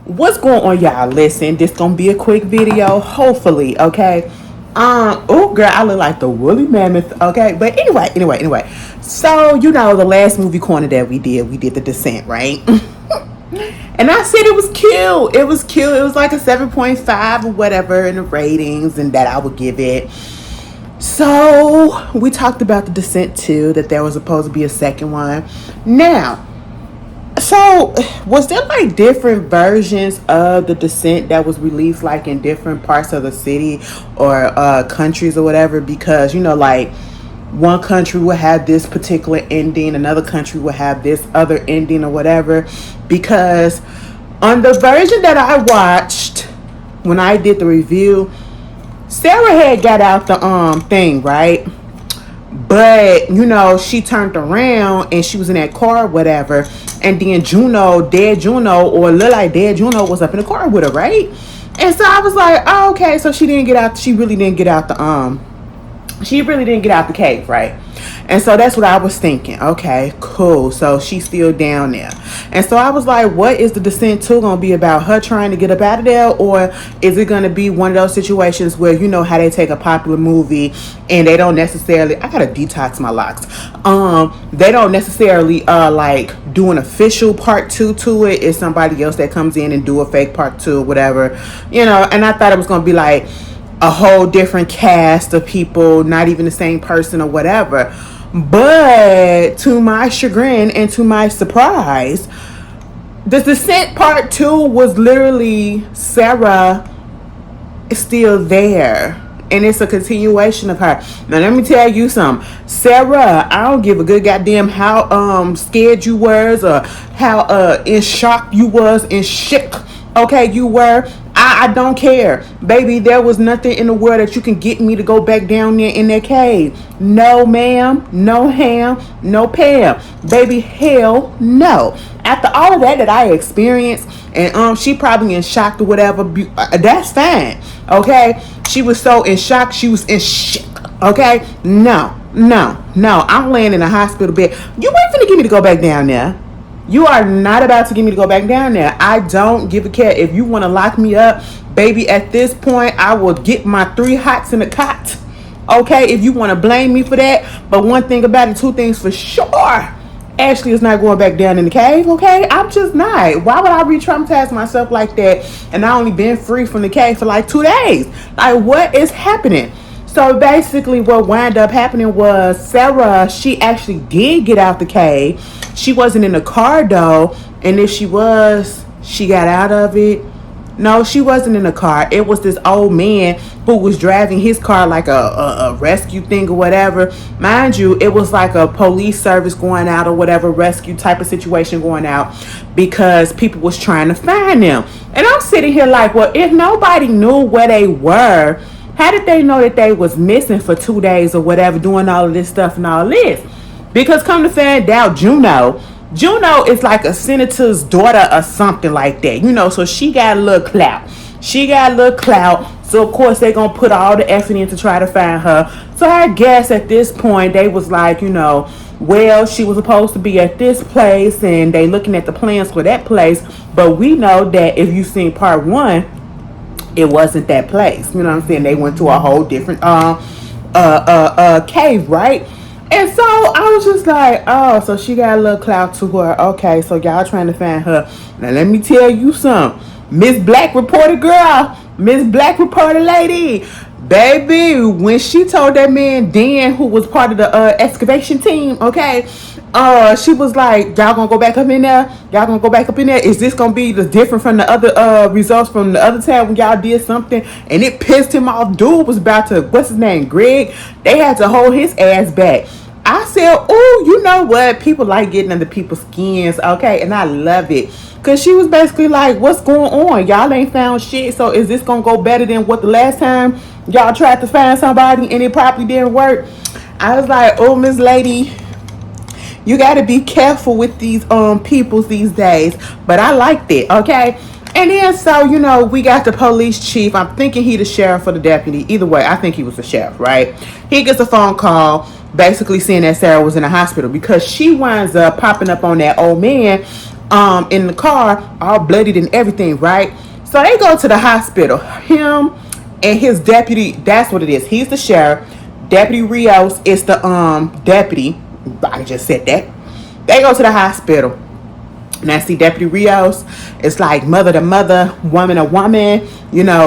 What's going on, y'all? Listen, this gonna be a quick video, hopefully, okay? Oh girl, I look like the woolly mammoth, okay? But anyway. So, the last movie corner that we did The Descent, right? And I said it was cute. It was cute. It was like a 7.5 or whatever in the ratings, and that I would give it. So we talked about The Descent 2, that there was supposed to be a second one. Now, so was there like different versions of The Descent that was released like in different parts of the city or countries or whatever? Because like one country will have this particular ending, another country will have this other ending or whatever. Because on the version that I watched when I did the review, Sarah had got out the thing, right? But she turned around and she was in that car or whatever, and then dead Juno, or look like dead Juno, was up in the car with her, right? And so I was like, oh, okay, so she really didn't get out the cave, right? And so that's what I was thinking. Okay, cool. So she's still down there. And so I was like, what is The Descent 2 going to be about? Her trying to get up out of there? Or is it going to be one of those situations where how they take a popular movie and they don't necessarily, I got to detox my locks. They don't necessarily like do an official part 2 to it. It's somebody else that comes in and do a fake part 2 or whatever. And I thought it was going to be like a whole different cast of people, not even the same person or whatever. But to my chagrin and to my surprise, The Descent Part 2 was literally Sarah is still there. And it's a continuation of her. Now let me tell you something. Sarah, I don't give a good goddamn how scared you was, or how in shock you was, in shook, okay, you were. I don't care. Baby, there was nothing in the world that you can get me to go back down there in that cave. No ma'am, no ham, no Pam. Baby, hell no. After all of that I experienced, and she probably in shock or whatever, that's fine. Okay? She was so in shock, she was in shock. Okay? No. I'm laying in a hospital bed. You ain't finna get me to go back down there. You are not about to get me to go back down there. I don't give a care. If you want to lock me up, baby, at this point, I will get my 3 hots in the cot. Okay, if you want to blame me for that. But one thing about it, 2 things for sure. Ashley is not going back down in the cave, okay? I'm just not. Why would I re-traumatize myself like that? And I only been free from the cave for like 2 days. Like, what is happening? So basically what wound up happening was Sarah, she actually did get out the cave. She wasn't in the car though. And if she was, she got out of it. No, she wasn't in the car. It was this old man who was driving his car like a rescue thing or whatever. Mind you, it was like a police service going out or whatever, rescue type of situation going out, because people was trying to find them. And I'm sitting here like, well, if nobody knew where they were, how did they know that they was missing for 2 days or whatever, doing all of this stuff and all this? Because come to find out, Juno is like a senator's daughter or something like that, so she got a little clout. So of course they're gonna put all the effort in to try to find her. So I guess at this point they was like, well, she was supposed to be at this place, and they looking at the plans for that place. But we know that if you've seen part 1, it wasn't that place. You know what I'm saying? They went to a whole different cave, right? And so I was just like, oh, so she got a little clout to her. Okay, so y'all trying to find her. Now let me tell you something. Miss Black Reporter girl, Miss Black Reporter lady, baby, when she told that man Dan, who was part of the excavation team, okay, she was like, y'all gonna go back up in there? Y'all gonna go back up in there? Is this gonna be the different from the other results from the other time when y'all did something? And it pissed him off. Dude was about to, what's his name, Greg? They had to hold his ass back. I said, oh, you know what? People like getting under people's skins, okay? And I love it. Because she was basically like, what's going on? Y'all ain't found shit, so is this gonna go better than what the last time y'all tried to find somebody and it probably didn't work? I was like, oh, Miss Lady, you got to be careful with these peoples these days. But I liked it, okay? And then so, we got the police chief. I'm thinking he the sheriff or the deputy. Either way, I think he was the sheriff, right? He gets a phone call basically saying that Sarah was in the hospital, because she winds up popping up on that old man in the car, all bloodied and everything, right? So they go to the hospital. Him and his deputy, that's what it is. He's the sheriff. Deputy Rios is the deputy. I just said that. They go to the hospital. Now, see, Deputy Rios, it's like mother to mother, woman to woman,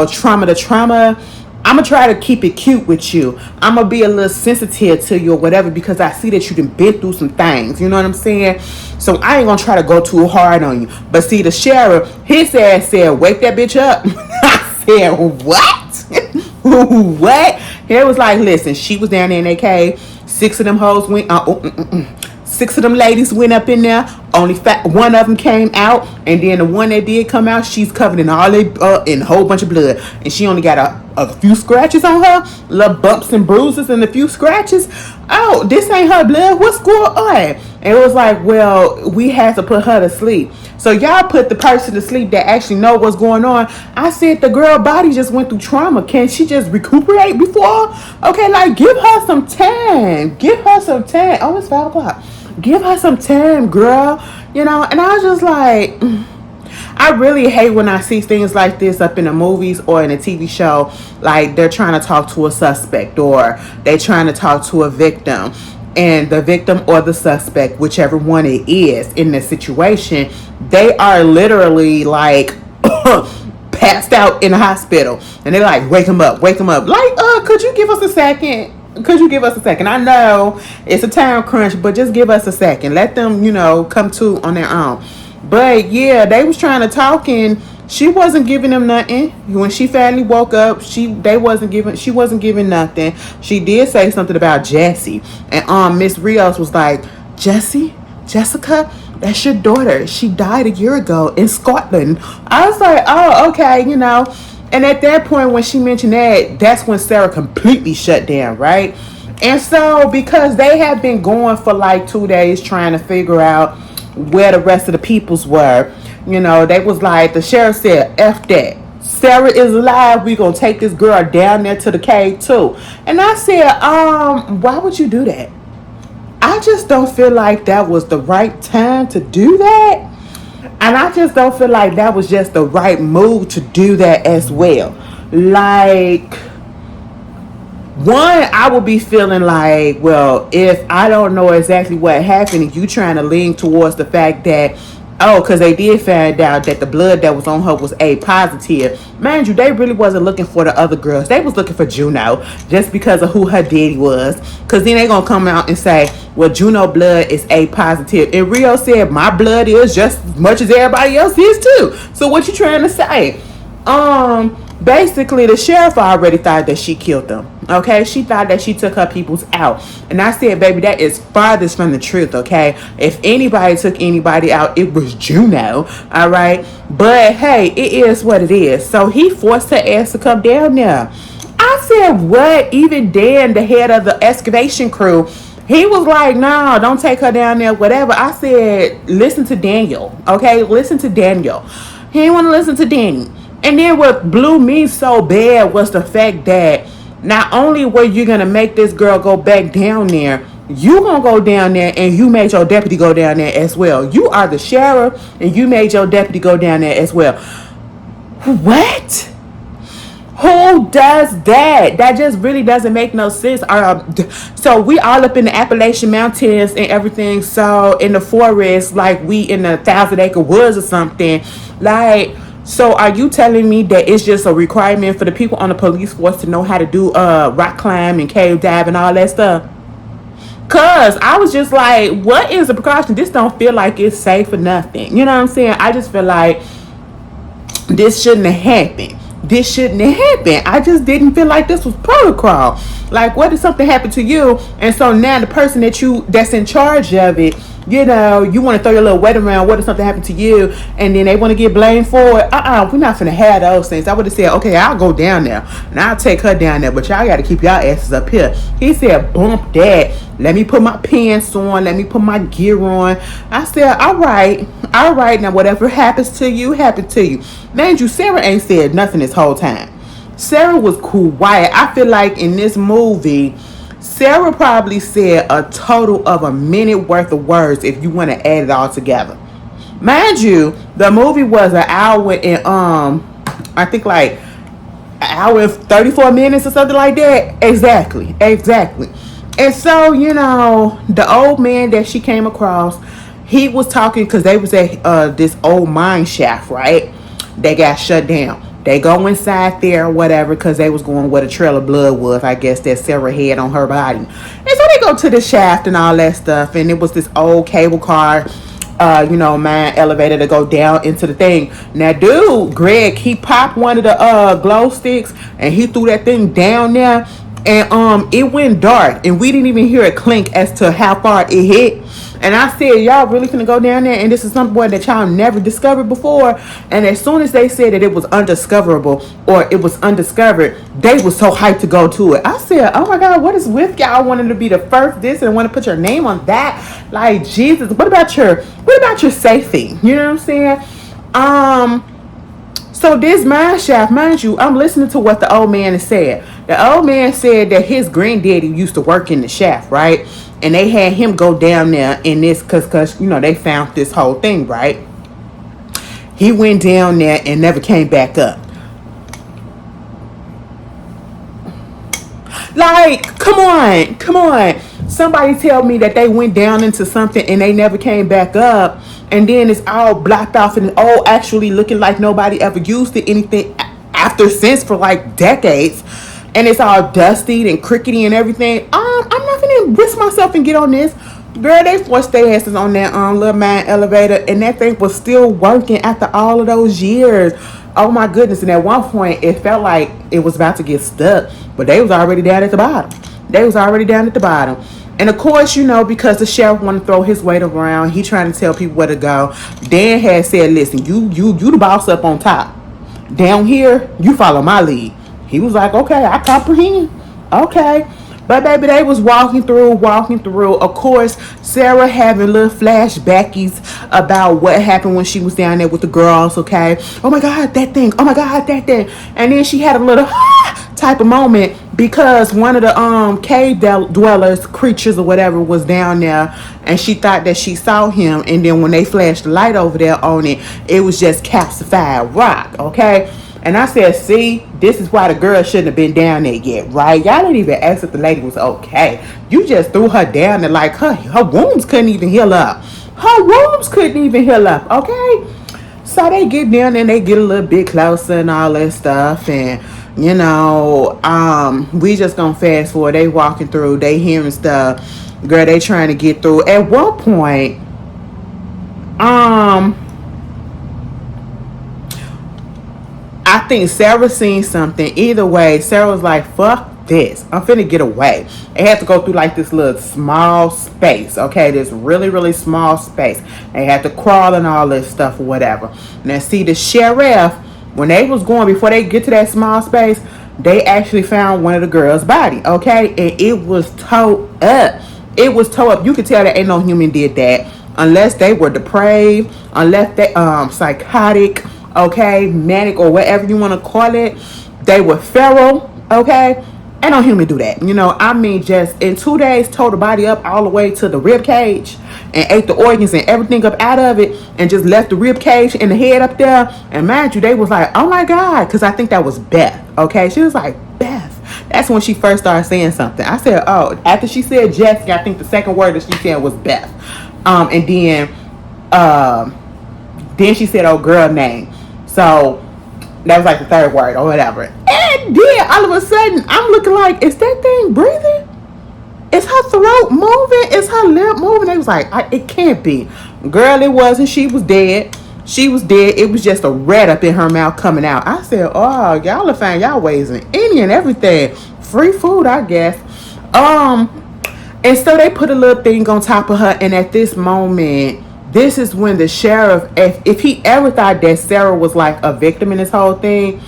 trauma to trauma. I'm going to try to keep it cute with you. I'm going to be a little sensitive to you or whatever because I see that you done been through some things. You know what I'm saying? So I ain't going to try to go too hard on you. But see, the sheriff, his ass said, wake that bitch up. I said, what? What? He was like, listen, she was down there in that cave. 6 of them hoes went, 6 of them ladies went up in there. Only one of them came out, and then the one that did come out, she's covered in in a whole bunch of blood, and she only got a few scratches on her, little bumps and bruises, and a few scratches. Oh, this ain't her blood. What's going on? And it was like, well, we had to put her to sleep. So y'all put the person to sleep that actually know what's going on. I said the girl body just went through trauma. Can she just recuperate before? Okay, like give her some time. Give her some time. Oh, it's 5 o'clock. Give her some time, girl. And I was just like, I really hate when I see things like this up in the movies or in a TV show. Like they're trying to talk to a suspect or they're trying to talk to a victim. And the victim or the suspect, whichever one it is in the situation, they are literally like passed out in the hospital. And they're like, wake him up. Like, could you give us a second? I know it's a time crunch, but just give us a second. Let them, come to on their own. But yeah, they was trying to talk and she wasn't giving them nothing. When she finally woke up, she wasn't giving nothing. She did say something about Jesse. And Miss Rios was like, Jessica, that's your daughter. She died a year ago in Scotland. I was like, oh, okay, And at that point, when she mentioned that, that's when Sarah completely shut down, right? And so, because they had been going for like 2 days trying to figure out where the rest of the peoples were, they was like, the sheriff said, F that. Sarah is alive. We gonna take this girl down there to the cave too. And I said, why would you do that? I just don't feel like that was the right time to do that. And I just don't feel like that was just the right move to do that as well. Like, one, I would be feeling like, well, if I don't know exactly what happened and you trying to lean towards the fact that, because they did find out that the blood that was on her was A positive. Mind you, they really wasn't looking for the other girls. They was looking for Juno just because of who her daddy was. Because then they going to come out and say, well, Juno blood is A positive. And Rio said, my blood is just as much as everybody else is too. So what you trying to say? Basically, the sheriff already thought that she killed them. Okay, she thought that she took her peoples out. And I said, baby, that is farthest from the truth. Okay, if anybody took anybody out, it was Juno. All right, but hey, it is what it is. So he forced her ass to come down there. I said, what? Even Dan, the head of the excavation crew, he was like, no, don't take her down there, whatever. I said, listen to Daniel. Okay, listen to Daniel. He didn't want to listen to Danny. And then what blew me so bad was the fact that not only were you going to make this girl go back down there, you going to go down there and you made your deputy go down there as well. You are the sheriff and you made your deputy go down there as well. What? Who does that? That just really doesn't make no sense. So we all up in the Appalachian Mountains and everything. So in the forest, like we in the 1,000-acre woods or something. Like, so are you telling me that it's just a requirement for the people on the police force to know how to do rock climb and cave dive and all that stuff? Cause I was just like, what is the precaution? This don't feel like it's safe or nothing. You know what I'm saying? I just feel like this shouldn't have happened. I just didn't feel like this was protocol. Like, what if something happened to you and so now the person that's in charge of it, you want to throw your little weight around, what if something happened to you and then they want to get blamed for it? We're not finna have those things. I would have said, okay, I'll go down there and I'll take her down there, but y'all got to keep y'all asses up here. He said, bump that. Let me put my pants on. Let me put my gear on. I said, all right. Now, whatever happens to you, happened to you. Man, Sarah ain't said nothing this whole time. Sarah was quiet. I feel like in this movie, Sarah probably said a total of a minute worth of words if you want to add it all together. Mind you, the movie was an hour and I think like an hour and 34 minutes or something like that. Exactly. And so, the old man that she came across, he was talking because they was at this old mine shaft, right? They got shut down. They go inside there or whatever because they was going where the trail of blood was, I guess, that Sarah had on her body. And so they go to the shaft and all that stuff. And it was this old cable car, mine elevator to go down into the thing. Now, dude, Greg, he popped one of the glow sticks and he threw that thing down there. And it went dark and we didn't even hear a clink as to how far it hit. And I said, y'all really finna go down there and this is something that y'all never discovered before. And as soon as they said that it was undiscoverable or it was undiscovered, they was so hyped to go to it. I said, oh my God, what is with y'all wanting to be the first this and want to put your name on that? Like, Jesus, what about your safety? You know what I'm saying? So this mine shaft, mind you, I'm listening to what the old man has said. The old man said that his granddaddy used to work in the shaft, right? And they had him go down there in this because they found this whole thing, right? He went down there and never came back up. Like, come on. Somebody tell me that they went down into something and they never came back up. And then it's all blocked off and all actually looking like nobody ever used it anything after since for like decades. And it's all dusty and crickety and everything. I'm not gonna risk myself and get on this. Girl, they forced their asses on that little mine elevator and that thing was still working after all of those years. Oh my goodness. And at one point it felt like it was about to get stuck, but they was already down at the bottom. And of course, because the sheriff wanted to throw his weight around, he trying to tell people where to go. Dan had said, listen, you the boss up on top. Down here, you follow my lead. He was like, okay, I comprehend. Okay. But baby, they was walking through. Of course, Sarah having little flashbackies about what happened when she was down there with the girls, okay? Oh my God, that thing. And then she had a little type of moment because one of the cave dwellers, creatures or whatever, was down there and she thought that she saw him. And then when they flashed the light over there on it, it was just calcified rock, okay? And I said, see, this is why the girl shouldn't have been down there yet, right? Y'all didn't even ask if the lady was okay. You just threw her down there like her wounds couldn't even heal up. Okay? So they get down there and they get a little bit closer and all that stuff. And, we just gonna fast forward. They walking through, they hearing stuff. Girl, they trying to get through. At one point, I think Sarah seen something. Either way, Sarah was like, fuck this. I'm finna get away. They had to go through like this little small space. Okay, this really, really small space. They had to crawl and all this stuff or whatever. Now see, the sheriff, when they was going, before they get to that small space, they actually found one of the girls' body. Okay, and it was towed up. You could tell that ain't no human did that. Unless they were depraved, unless they psychotic, okay, manic, or whatever you want to call it. They were feral, okay? Ain't no human do that. Just in 2 days, tore the body up all the way to the rib cage and ate the organs and everything up out of it and just left the rib cage and the head up there. And mind you, they was like, oh my God, because I think that was Beth, okay? She was like, Beth. That's when she first started saying something. I said, oh, after she said Jessica, I think the second word that she said was Beth. And then she said, oh, girl name. So that was like the third word or whatever. And then all of a sudden, I'm looking like, is that thing breathing? Is her throat moving? Is her lip moving? They was like, it can't be. Girl, it wasn't. She was dead. It was just a rat up in her mouth coming out. I said, oh, y'all have found y'all ways in any and everything. Free food, I guess. And so they put a little thing on top of her. And at this moment, this is when the sheriff, if he ever thought that Sarah was like a victim in this whole thing,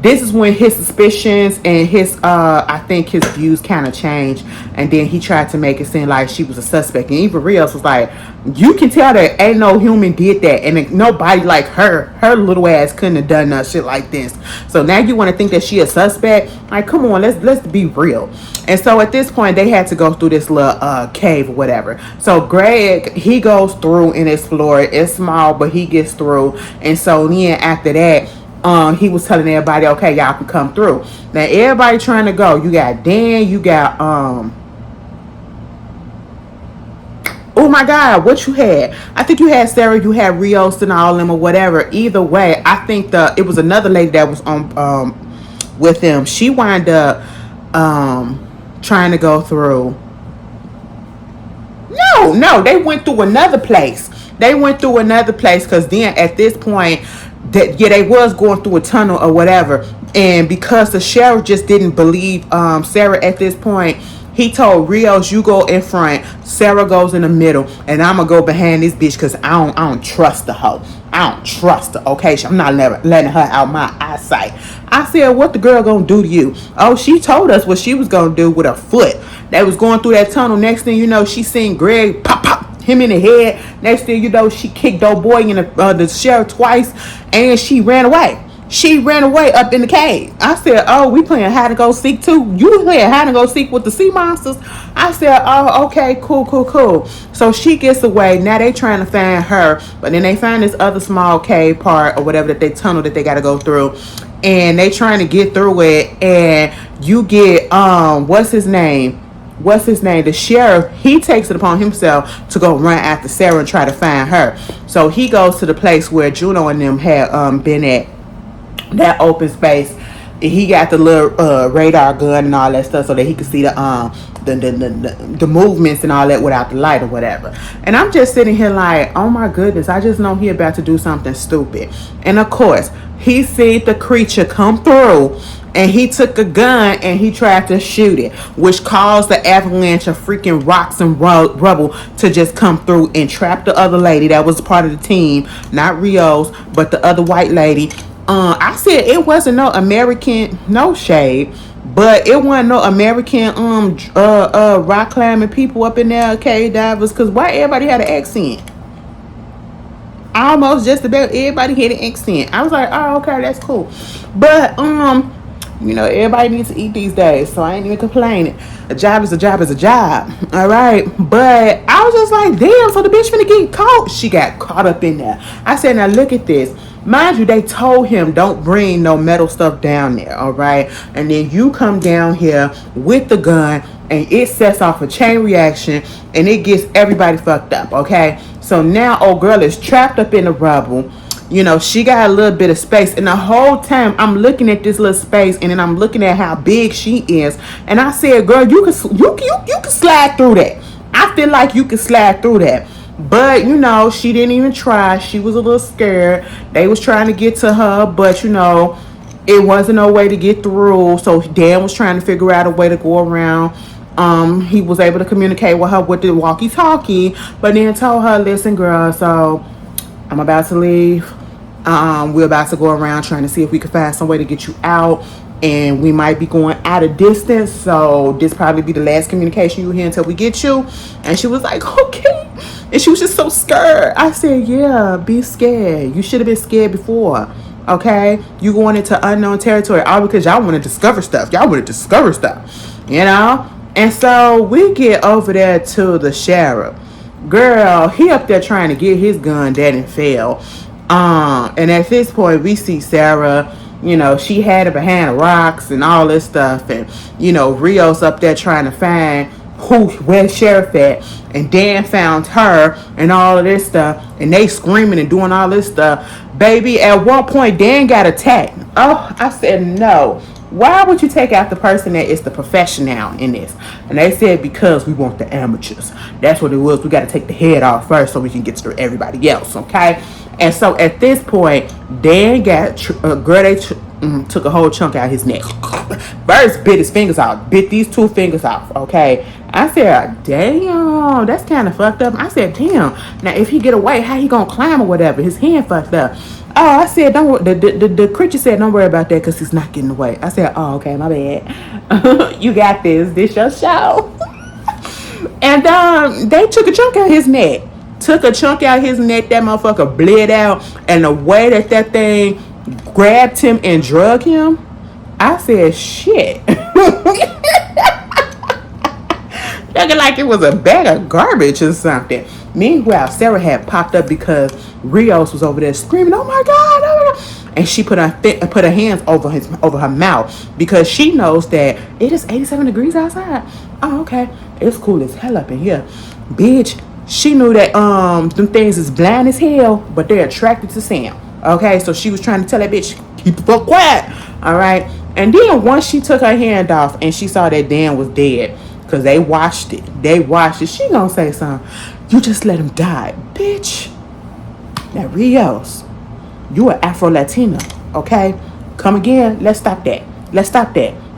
this is when his suspicions and his I think his views kind of changed, and then he tried to make it seem like she was a suspect, and even Rios was like, you can tell that ain't no human did that, and nobody like her little ass couldn't have done no shit like this. So now you want to think that she a suspect? Like, come on, let's be real. And so at this point they had to go through this little cave or whatever. So Greg, he goes through and explore it. It's small, but he gets through. And so then after that, he was telling everybody, okay, y'all can come through. Now everybody trying to go. You got Dan, you got oh my God, what you had? I think you had Sarah, you had Rios and all them or whatever. Either way, I think it was another lady that was on with them. She wound up trying to go through. No, they went through another place. Because then at this point, they was going through a tunnel or whatever, and because the sheriff just didn't believe Sarah at this point, he told Rios, you go in front, Sarah goes in the middle, and I'm gonna go behind this bitch because I don't trust the hoe. I don't trust her. Okay, I'm not letting her out my eyesight. I said, what the girl gonna do to you? Oh, she told us what she was gonna do with her foot. They was going through that tunnel. Next thing you know, she seen Greg pop him in the head. Next thing you know, she kicked old boy in the sheriff twice, and she ran away. She ran away up in the cave. I said, oh, we playing hide and go seek too? You playing hide and go seek with the sea monsters? I said, oh, okay, cool. So she gets away. Now they trying to find her, but then they find this other small cave part or whatever that they tunnel that they got to go through, and they trying to get through it. And you get what's his name? The sheriff, he takes it upon himself to go run after Sarah and try to find her. So he goes to the place where Juno and them had been at, that open space. He got the little radar gun and all that stuff so that he could see the movements and all that without the light or whatever. And I'm just sitting here like, oh my goodness, I just know he about to do something stupid. And of course, he see the creature come through, and he took a gun and he tried to shoot it, which caused the avalanche of freaking rocks and rubble to just come through and trap the other lady that was part of the team, not Rios, but the other white lady. I said it wasn't no American, no shade, but it wasn't no American rock climbing people up in there, cave divers, because why everybody had an accent? Almost just about everybody had an accent. I was like, oh, okay, that's cool. But you know, everybody needs to eat these days, so I ain't even complaining. A job is a job is a job. All right. But I was just like, damn, so the bitch finna get caught. She got caught up in there. I said, now look at this. Mind you, they told him don't bring no metal stuff down there, all right? And then you come down here with the gun, and it sets off a chain reaction, and it gets everybody fucked up, okay? So now old girl is trapped up in the rubble. You know, she got a little bit of space, and the whole time I'm looking at this little space, and then I'm looking at how big she is, and I said, girl, you can slide through that. I feel like you can slide through that. But you know, she didn't even try. She was a little scared. They was trying to get to her, but you know, it wasn't no way to get through. So Dan was trying to figure out a way to go around. He was able to communicate with her with the walkie-talkie, but then told her, listen, girl, so I'm about to leave. We're about to go around trying to see if we can find some way to get you out, and we might be going out of distance, so this probably be the last communication you hear until we get you. And she was like, okay. And she was just so scared. I said, yeah, be scared. You should have been scared before. Okay, you going into unknown territory all because y'all want to discover stuff. You know. And so we get over there to the sheriff. Girl, he up there trying to get his gun dead and fell. And at this point, we see Sarah. You know, she had it behind rocks and all this stuff. And, you know, Rios up there trying to find where sheriff at. And Dan found her and all of this stuff. And they screaming and doing all this stuff. Baby, at one point, Dan got attacked. Oh, I said, no. Why would you take out the person that is the professional in this? And they said, because we want the amateurs. That's what it was. We got to take the head off first so we can get to everybody else, okay? And so at this point, Dan got took a whole chunk out of his neck. First bit his fingers off. Bit these two fingers off, okay? I said, damn, that's kind of fucked up. I said, damn. Now, if he get away, how he gonna climb or whatever? His hand fucked up. Oh, I said, don't worry. The creature said, don't worry about that because he's not getting away. I said, oh, okay, my bad. You got this. This your show. And they took a chunk out of his neck. Took a chunk out of his neck. That motherfucker bled out. And the way that thing grabbed him and drug him, I said, shit. Looking like it was a bag of garbage or something. Meanwhile, Sarah had popped up because Rios was over there screaming, "Oh my God, oh my God!" And she put her hands over her mouth because she knows that it is 87 degrees outside. Oh, okay, it's cool as hell up in here, bitch. She knew that them things is blind as hell, but they're attracted to sound. Okay, so she was trying to tell that bitch, keep the fuck quiet. All right, and then once she took her hand off and she saw that Dan was dead. Because they watched it. She gonna say something. You just let him die. Bitch. Now, Rios, you are Afro-Latina. Okay? Come again. Let's stop that.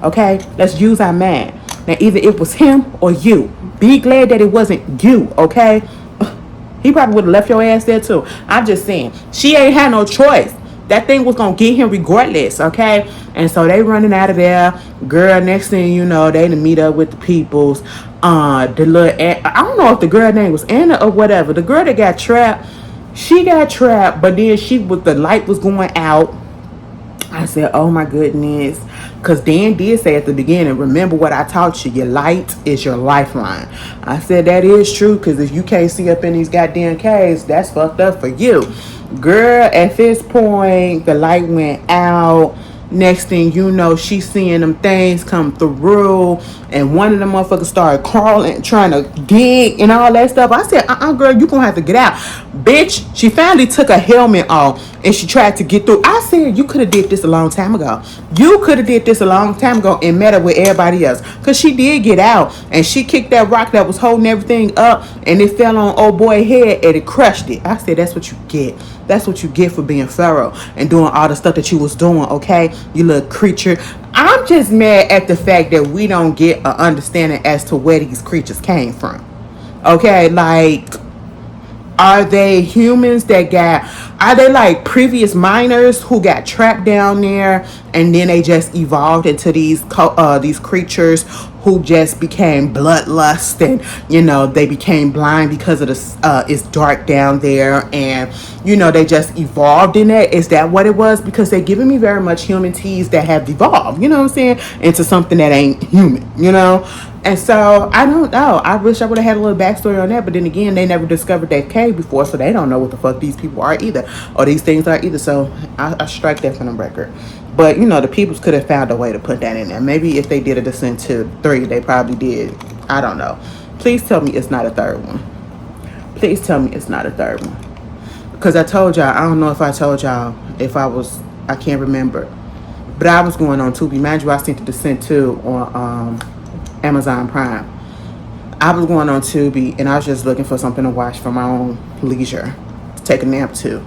Okay? Let's use our mind. Now, either it was him or you. Be glad that it wasn't you. Okay? He probably would have left your ass there, too. I'm just saying. She ain't had no choice. That thing was going to get him regardless, okay? And so they running out of there. Girl, next thing you know, they to meet up with the peoples. I don't know if the girl name was Anna or whatever. The girl that got trapped, she got trapped, but then the light was going out. I said, oh my goodness. Because Dan did say at the beginning, remember what I taught you, your light is your lifeline. I said, that is true, because if you can't see up in these goddamn caves, that's fucked up for you. Girl, at this point, the light went out. Next thing you know, she's seeing them things come through, and one of them motherfuckers started crawling, trying to dig and all that stuff. I said, girl, you gonna have to get out. Bitch, she finally took her helmet off and she tried to get through. I said, you could have did this a long time ago. And met up with everybody else. Because she did get out and she kicked that rock that was holding everything up and it fell on old boy's head and it crushed it. I said, that's what you get. That's what you get for being Pharaoh and doing all the stuff that you was doing, okay? You little creature. I'm just mad at the fact that we don't get an understanding as to where these creatures came from. Okay, like, are they humans are they like previous miners who got trapped down there and then they just evolved into these creatures who just became bloodlust and, they became blind because of it's dark down there and, they just evolved in it? Is that what it was? Because they're giving me very much human teas that have evolved, you know what I'm saying, into something that ain't human, And so, I don't know. I wish I would have had a little backstory on that. But then again, they never discovered that cave before. So, they don't know what the fuck these people are either. Or these things are either. So, I strike that from the record. But, the peoples could have found a way to put that in there. Maybe if they did a Descent to 3, they probably did. I don't know. Please tell me it's not a third one. Please tell me it's not a third one. Because I told y'all, I don't know if I told y'all I can't remember. But I was going on Tubi. Mind you, I seen the Descent 2 on Amazon Prime. I was going on Tubi and I was just looking for something to watch for my own leisure. To take a nap too.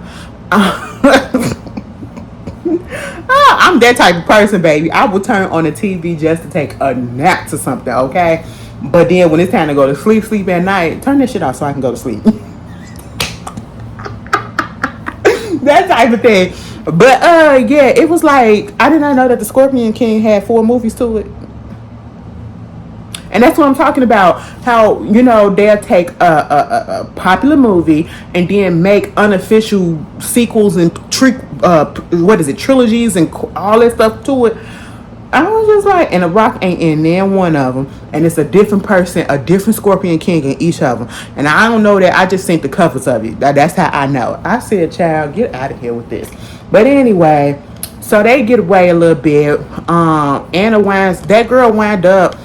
I'm that type of person, baby. I will turn on the TV just to take a nap to something, okay? But then when it's time to go to sleep at night, turn this shit off so I can go to sleep. That type of thing. But yeah, it was like, I did not know that the Scorpion King had 4 movies to it. And that's what I'm talking about. How, they'll take a popular movie and then make unofficial sequels and trilogies and all that stuff to it. I was just like, and The Rock ain't in there one of them. And it's a different person, a different Scorpion King in each of them. And I don't know that. I just seen the covers of it. That's how I know. I said, child, get out of here with this. But anyway, so they get away a little bit. That girl wind up,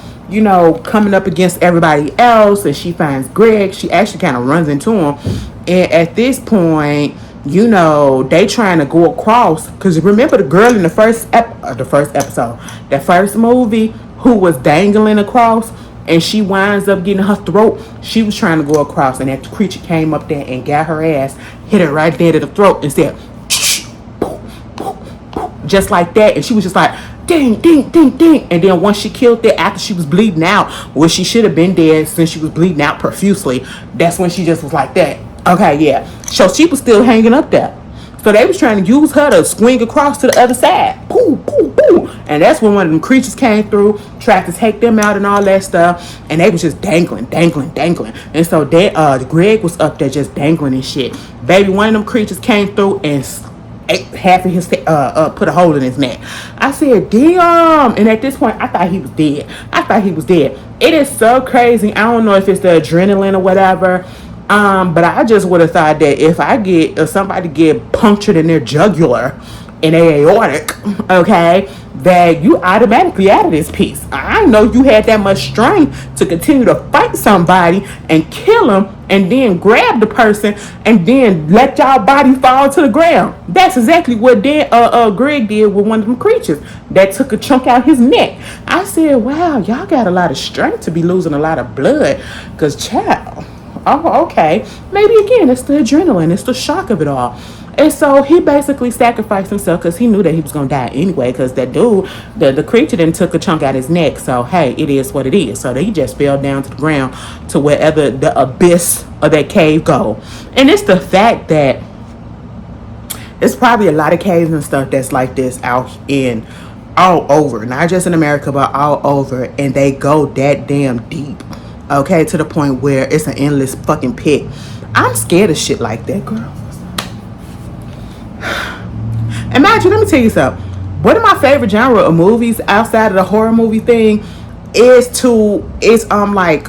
coming up against everybody else, and she finds Greg. She actually kind of runs into him, and at this point, they trying to go across. Because remember the girl in the first episode, that first movie, who was dangling across, and she winds up getting her throat. She was trying to go across, and that creature came up there and got her ass, hit her right there to the throat, and said, just like that. And she was just like, ding, ding, ding, ding. And then once she killed it, after she was bleeding out, where she should have been dead since she was bleeding out profusely, that's when she just was like that. Okay, yeah. So she was still hanging up there. So they was trying to use her to swing across to the other side. Boom, boom, boom. And that's when one of them creatures came through, tried to take them out and all that stuff. And they was just dangling, dangling, dangling. And so they, Greg was up there just dangling and shit. Baby, one of them creatures came through and ate half of his, put a hole in his neck. I said, damn. And at this point, I thought he was dead. It is so crazy. I don't know if it's the adrenaline or whatever. But I just would have thought that if somebody get punctured in their jugular, in a aortic, okay, that you automatically out of this piece. I know you had that much strength to continue to fight somebody and kill them and then grab the person and then let y'all body fall to the ground. That's exactly what Greg did with one of them creatures that took a chunk out his neck. I said, wow, y'all got a lot of strength to be losing a lot of blood, because child, oh, okay. Maybe again, it's the adrenaline. It's the shock of it all. And so he basically sacrificed himself because he knew that he was going to die anyway, because that dude, the creature then took a chunk out his neck. So, hey, it is what it is. So he just fell down to the ground to wherever the abyss of that cave go. And it's the fact that it's probably a lot of caves and stuff that's like this out in all over. Not just in America, but all over. And they go that damn deep. Okay, to the point where it's an endless fucking pit. I'm scared of shit like that, girl. Imagine, let me tell you something. One of my favorite genre of movies outside of the horror movie thing is like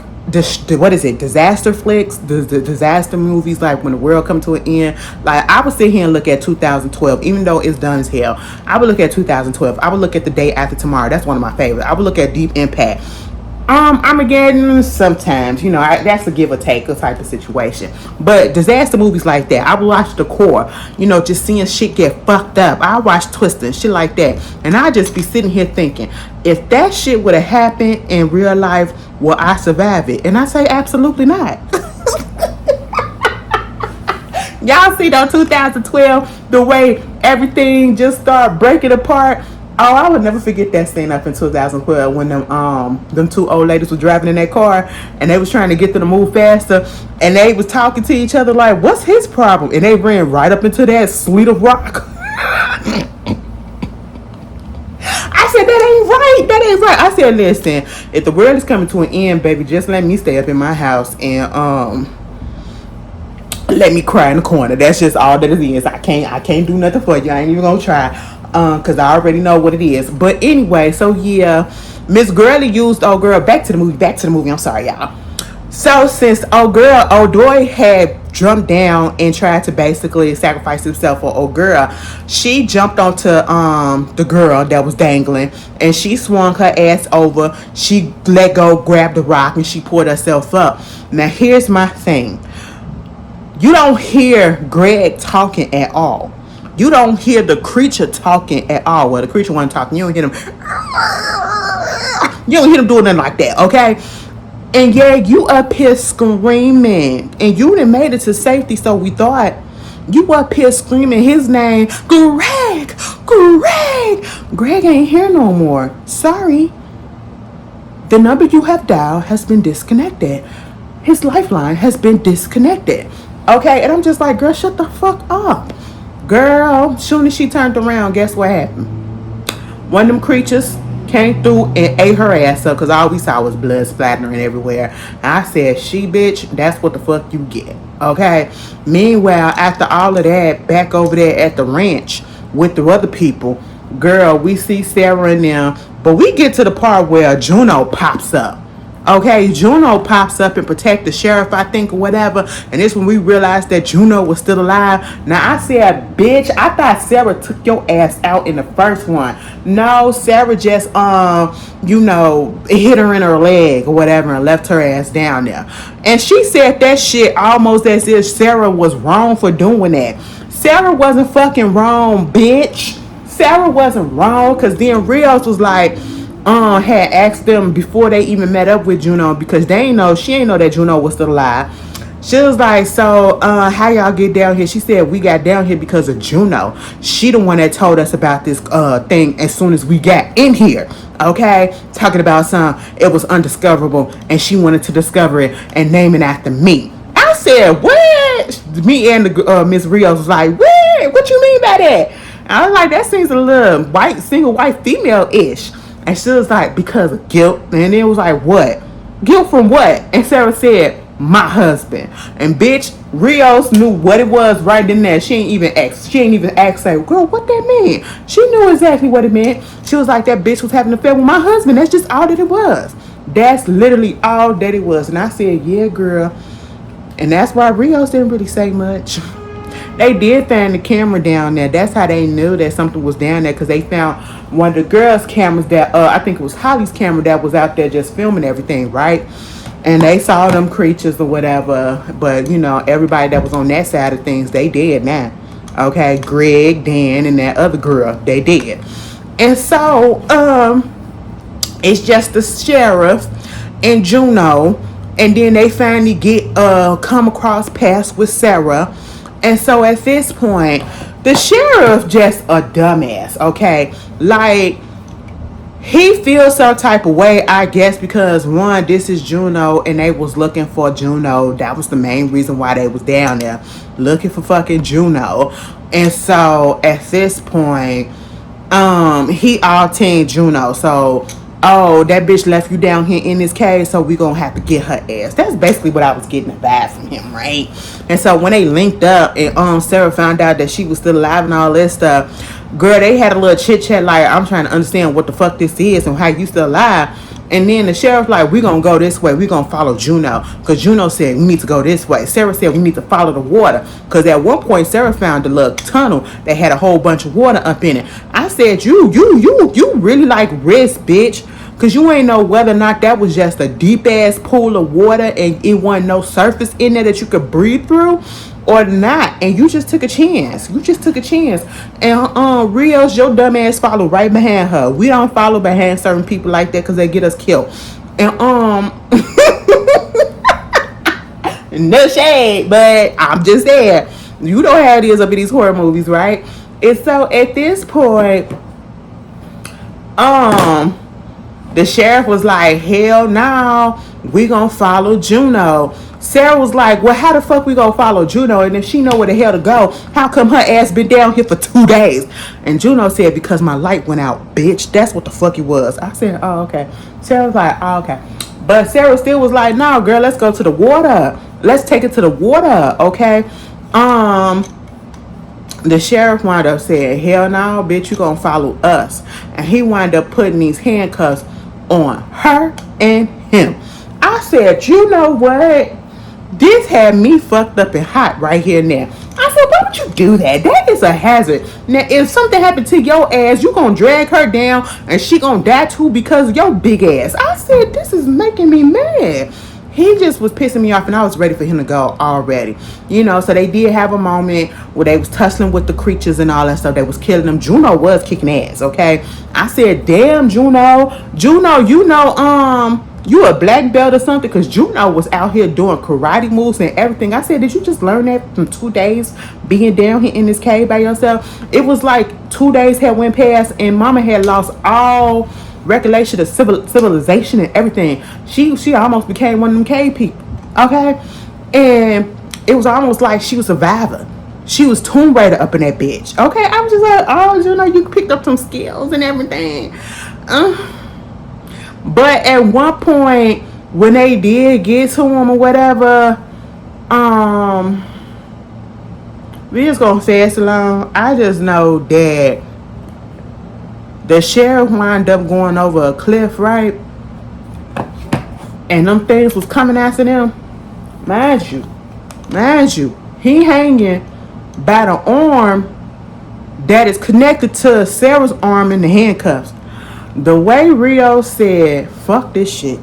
what is it? Disaster flicks, the disaster movies, like when the world come to an end. Like I would sit here and look at 2012, even though it's done as hell. I would look at 2012. I would look at The Day After Tomorrow. That's one of my favorites. I would look at Deep Impact. Armageddon sometimes, that's a give or take type of situation. But disaster movies like that, I would watch The Core, just seeing shit get fucked up. I watch Twister and shit like that. And I just be sitting here thinking, if that shit would have happened in real life, will I survive it? And I say absolutely not. Y'all see though, 2012, the way everything just started breaking apart. Oh, I would never forget that scene up in 2012 when them two old ladies were driving in that car and they was trying to get them to move faster, and they was talking to each other like, what's his problem? And they ran right up into that sleet of rock. I said, that ain't right. I said, listen, if the world is coming to an end, baby, just let me stay up in my house and let me cry in the corner. That's just all that it is. I can't do nothing for you. I ain't even gonna try. Because I already know what it is. But anyway, so yeah, Miss Gurley used old girl. Back to the movie. I'm sorry, y'all. So since old boy had jumped down and tried to basically sacrifice himself for old girl, she jumped onto the girl that was dangling, and she swung her ass over. She let go, grabbed the rock, and she pulled herself up. Now here's my thing. You don't hear Greg talking at all. You don't hear the creature talking at all. Well, the creature wasn't talking. You don't hear him. You don't hear him doing nothing like that, okay? And yeah, you up here screaming. And you done made it to safety, so we thought you up here screaming his name. Greg! Greg ain't here no more. Sorry. The number you have dialed has been disconnected. His lifeline has been disconnected. Okay, and I'm just like, girl, shut the fuck up. Girl, soon as she turned around, guess what happened? One of them creatures came through and ate her ass up, because all we saw was blood splattering everywhere. And I said, she bitch, that's what the fuck you get. Okay? Meanwhile, after all of that, back over there at the ranch with the other people, girl, we see Sarah and them, but we get to the part where Juno pops up. Okay, Juno pops up and protect the sheriff, I think, or whatever. And it's when we realized that Juno was still alive. Now, I said, bitch, I thought Sarah took your ass out in the first one. No, Sarah just, hit her in her leg or whatever and left her ass down there. And she said that shit almost as if Sarah was wrong for doing that. Sarah wasn't fucking wrong, bitch. Sarah wasn't wrong, because then Rios was like, had asked them before they even met up with Juno, because she ain't know that Juno was still alive. She was like, so how y'all get down here? She said, we got down here because of Juno. She the one that told us about this thing as soon as we got in here. Okay? Talking about it was undiscoverable, and she wanted to discover it and name it after me. I said, what? Me and the Miss Rios was like, what you mean by that? I was like, that seems a little single white female-ish. And she was like, because of guilt. And it was like, what? Guilt from what? And Sarah said, my husband. And bitch, Rios knew what it was right then there. She ain't even asked, say, girl, what that mean? She knew exactly what it meant. She was like, that bitch was having an affair with my husband. That's just all that it was. That's literally all that it was. And I said, yeah, girl. And that's why Rios didn't really say much. They did find the camera down there. That's how they knew that something was down there, because they found one of the girls' cameras that, I think it was Holly's camera that was out there just filming everything, right? And they saw them creatures or whatever. But, everybody that was on that side of things, they dead now. Okay? Greg, Dan, and that other girl, they dead. And so, it's just the sheriff and Juno. And then they finally come across paths with Sarah. And so at this point, the sheriff just a dumbass, okay? Like, he feels some type of way, I guess, because one, this is Juno, and they was looking for Juno. That was the main reason why they was down there, looking for fucking Juno. And so at this point, he all team Juno. So, oh, that bitch left you down here in this cave, so we gonna have to get her ass. That's basically what I was getting the vibe from him, right? And so when they linked up and Sarah found out that she was still alive and all this stuff, girl, they had a little chit chat like, I'm trying to understand what the fuck this is and how you still alive. And then the sheriff like, we gonna go this way, we gonna follow Juno, because Juno said we need to go this way. Sarah said we need to follow the water, because at one point Sarah found a little tunnel that had a whole bunch of water up in it. I said, you really like risk, bitch, because you ain't know whether or not that was just a deep ass pool of water and it wasn't no surface in there that you could breathe through or not. And you just took a chance. And Rios, your dumb ass follow right behind her. We don't follow behind certain people like that because they get us killed. And no shade, but I'm just there. You know how it is up in these horror movies, right? And so at this point, the sheriff was like, hell no, we gonna follow Juno. Sarah was like, well, how the fuck we gonna follow Juno? And if she know where the hell to go, how come her ass been down here for 2 days? And Juno said, because my light went out, bitch. That's what the fuck it was. I said, oh, okay. Sarah was like, oh, okay. But Sarah still was like, no, girl, let's go to the water. Let's take it to the water, okay? The sheriff wound up saying, hell no, bitch, you gonna follow us. And he wound up putting these handcuffs on her and him. I said, you know what? This had me fucked up and hot right here and there. I said, why would you do that? That is a hazard. Now, if something happened to your ass, you gonna drag her down and she gonna die too because of your big ass. I said, this is making me mad. He just was pissing me off, and I was ready for him to go already. So they did have a moment where they was tussling with the creatures and all that stuff. They was killing them. Juno was kicking ass, okay? I said, damn, Juno, you a black belt or something? Because Juno was out here doing karate moves and everything. I said, did you just learn that from 2 days being down here in this cave by yourself? It was like 2 days had went past, and mama had lost all recollection of civilization and everything. She almost became one of them cave people, okay? And it was almost like she was Survivor. She was Tomb Raider up in that bitch, okay? I was just like, oh, you picked up some skills and everything. But at one point, when they did get to him or whatever, we just gonna fast along. I just know that the sheriff wound up going over a cliff, right? And them things was coming after them. Mind you, he hanging by the arm that is connected to Sarah's arm in the handcuffs. The way Rio said, fuck this shit,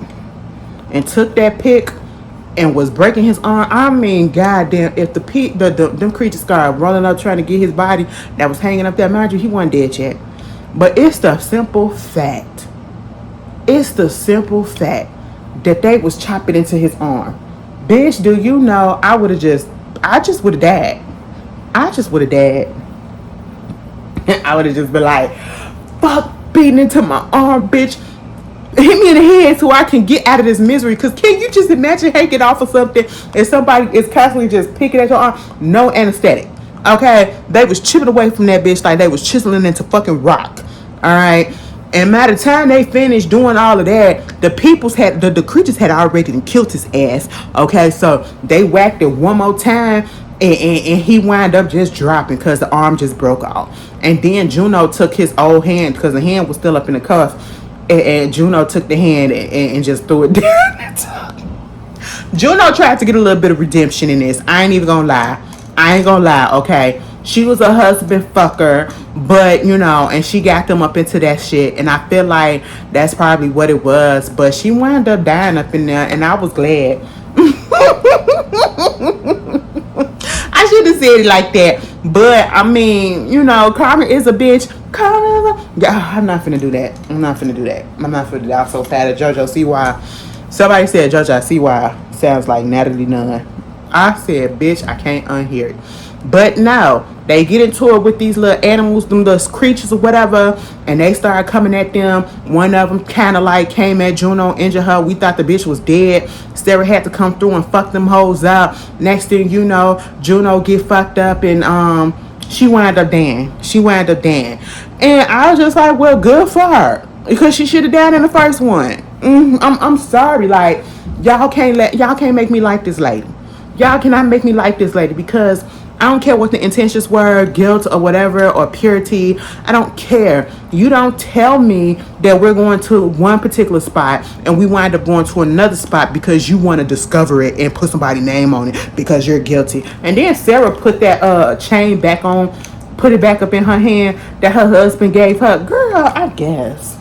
and took that pick and was breaking his arm. I mean, goddamn, if them creatures started running up trying to get his body that was hanging up there, mind you, he wasn't dead yet. But it's the simple fact that they was chopping into his arm. Bitch, do you know I just would have died. I just would have died. I would have just been like, fuck beating into my arm, bitch. Hit me in the head so I can get out of this misery. Cause can you just imagine hanging off of something and somebody is constantly just picking at your arm? No anesthetic. Okay? They was chipping away from that bitch like they was chiseling into fucking rock. Alright? And by the time they finished doing all of that, the peoples had the creatures had already killed his ass. Okay, so they whacked it one more time. And he wound up just dropping because the arm just broke off. And then Juno took his old hand because the hand was still up in the cuff. And Juno took the hand and just threw it down. Juno tried to get a little bit of redemption in this. I ain't even gonna lie. Okay, she was a husband fucker, but you know, and she got them up into that shit. And I feel like that's probably what it was. But she wound up dying up in there, and I was glad. I should have said it like that. But I mean, you know, Karma is a bitch. Karma, yeah, I'm not finna do that. I'm not finna do that. I'm so tired of JoJo CY. Somebody said JoJo CY sounds like Natalie Nunn. I said, bitch, I can't unhear it. But no, they get into it with these little animals, them little creatures or whatever, and they started coming at them. One of them kind of like came at Juno, injured her. We thought the bitch was dead. Sarah had to come through and fuck them hoes up. Next thing you know, Juno get fucked up and she wound up dying. And I was just like, well, good for her, because she should have died in the first one. I'm sorry, like y'all can't make me like this lady. Y'all cannot make me like this lady, because I don't care what the intentions were, guilt or whatever, or purity. I don't care. You don't tell me that we're going to one particular spot and we wind up going to another spot because you want to discover it and put somebody's name on it because you're guilty. And then Sarah put that chain back on, put it back up in her hand that her husband gave her. Girl, I guess.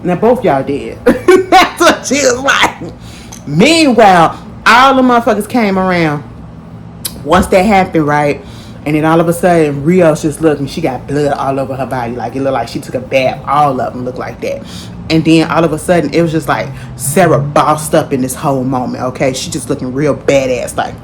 Now both y'all did. That's what she was like. Meanwhile, all the motherfuckers came around. Once that happened, right, and then all of a sudden Rios just looked and she got blood all over her body, like it looked like she took a bath. All of them looked like that. And then all of a sudden it was just like Sarah bossed up in this whole moment. Okay, she just looking real badass, like,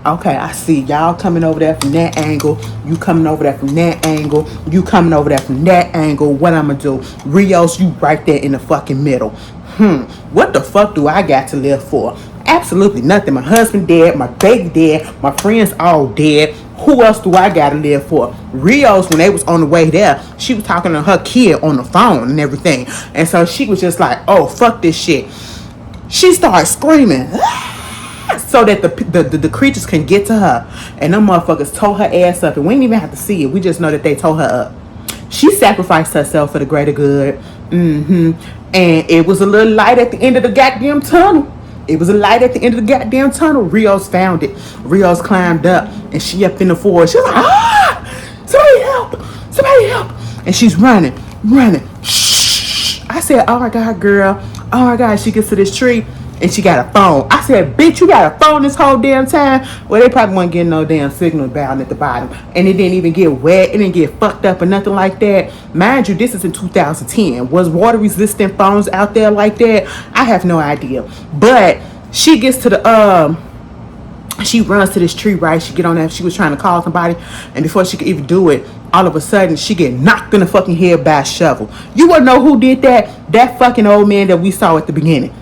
okay, I see y'all coming over there from that angle, you coming over there from that angle, you coming over there from that angle. What I'm gonna do? Rios, you right there in the fucking middle. What the fuck do I got to live for? Absolutely nothing. My husband dead, my baby dead, my friends all dead. Who else do I gotta live for? Rios, when they was on the way there, she was talking to her kid on the phone and everything. And so she was just like, oh, fuck this shit. She started screaming so that the creatures can get to her. And them motherfuckers tore her ass up. And we didn't even have to see it. We just know that they tore her up. She sacrificed herself for the greater good. And it was a little light at the end of the goddamn tunnel. Rios found it. Rios climbed up and she up in the forest. She was like, somebody help. And she's running. Shh. I said, oh my God, girl. Oh my God. She gets to this tree and she got a phone. I said, bitch, you got a phone this whole damn time? Well, they probably weren't getting no damn signal down at the bottom. And it didn't even get wet. It didn't get fucked up or nothing like that. Mind you, this is in 2010. Was water resistant phones out there like that? I have no idea. But she gets to the she runs to this tree, right? She get on there. She was trying to call somebody, and before she could even do it, all of a sudden she get knocked in the fucking head by a shovel. You wanna know who did that? That fucking old man that we saw at the beginning,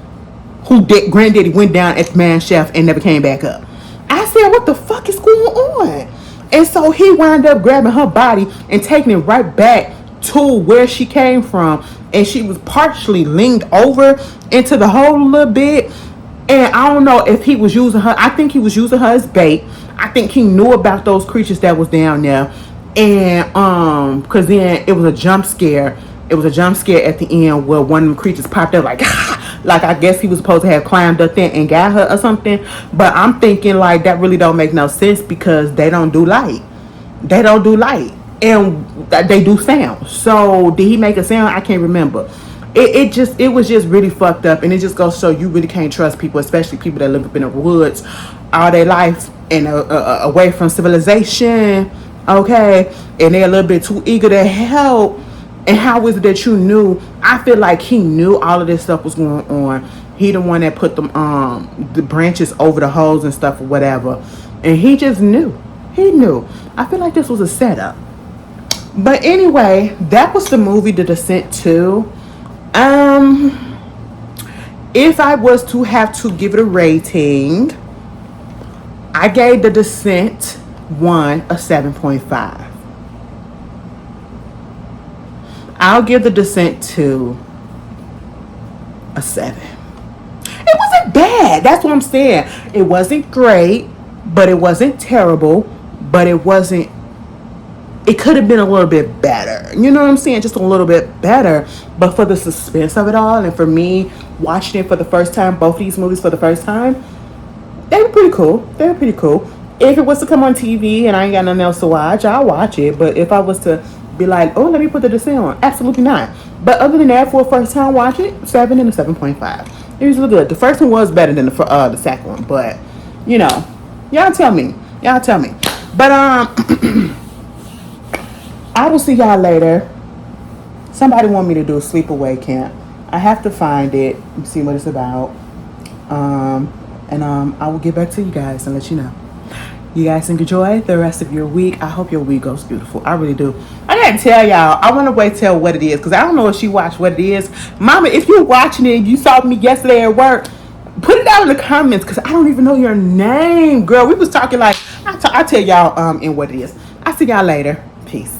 who did granddaddy went down at the man shaft and never came back up. I said, what the fuck is going on? And so he wound up grabbing her body and taking it right back to where she came from, and she was partially leaned over into the hole a little bit. And I don't know if he was using her. I think he was using her as bait. I think he knew about those creatures that was down there. And because then it was a jump scare. It was a jump scare at the end where one of the creatures popped up like like I guess he was supposed to have climbed up there and got her or something. But I'm thinking like that really don't make no sense, because they don't do light. And they do sound. So did he make a sound? I can't remember. It was just really fucked up, and it just goes to show you really can't trust people, especially people that live up in the woods all their life and away from civilization, okay? And they're a little bit too eager to help. And how is it that you knew? I feel like he knew all of this stuff was going on. He the one that put the branches over the holes and stuff or whatever. And he just knew. He knew. I feel like this was a setup. But anyway, that was the movie The Descent 2. If I was to have to give it a rating, I gave The Descent 1 a 7.5. I'll give The Descent 2 a 7. It wasn't bad. That's what I'm saying. It wasn't great, but it wasn't terrible, but it could have been a little bit better. You know what I'm saying? Just a little bit better. But for the suspense of it all, and for me watching it for the first time, both of these movies for the first time, they were pretty cool. If it was to come on TV and I ain't got nothing else to watch, I'll watch it. But if I was to be like, oh, let me put The Descent on, absolutely not. But other than that, for a first time watching it, 7 and a 7.5. It was really good. The first one was better than the second one, but you know, y'all tell me. But I will see y'all later. Somebody want me to do a sleepaway camp. I have to find it and see what it's about. And I will get back to you guys and let you know. You guys enjoy the rest of your week. I hope your week goes beautiful. I really do. I gotta tell y'all, I want to wait till what it is, because I don't know if she watched what it is. Mama, if you're watching it and you saw me yesterday at work, put it down in the comments, because I don't even know your name, girl. We was talking like, I'll tell y'all in what it is. I'll see y'all later. Peace.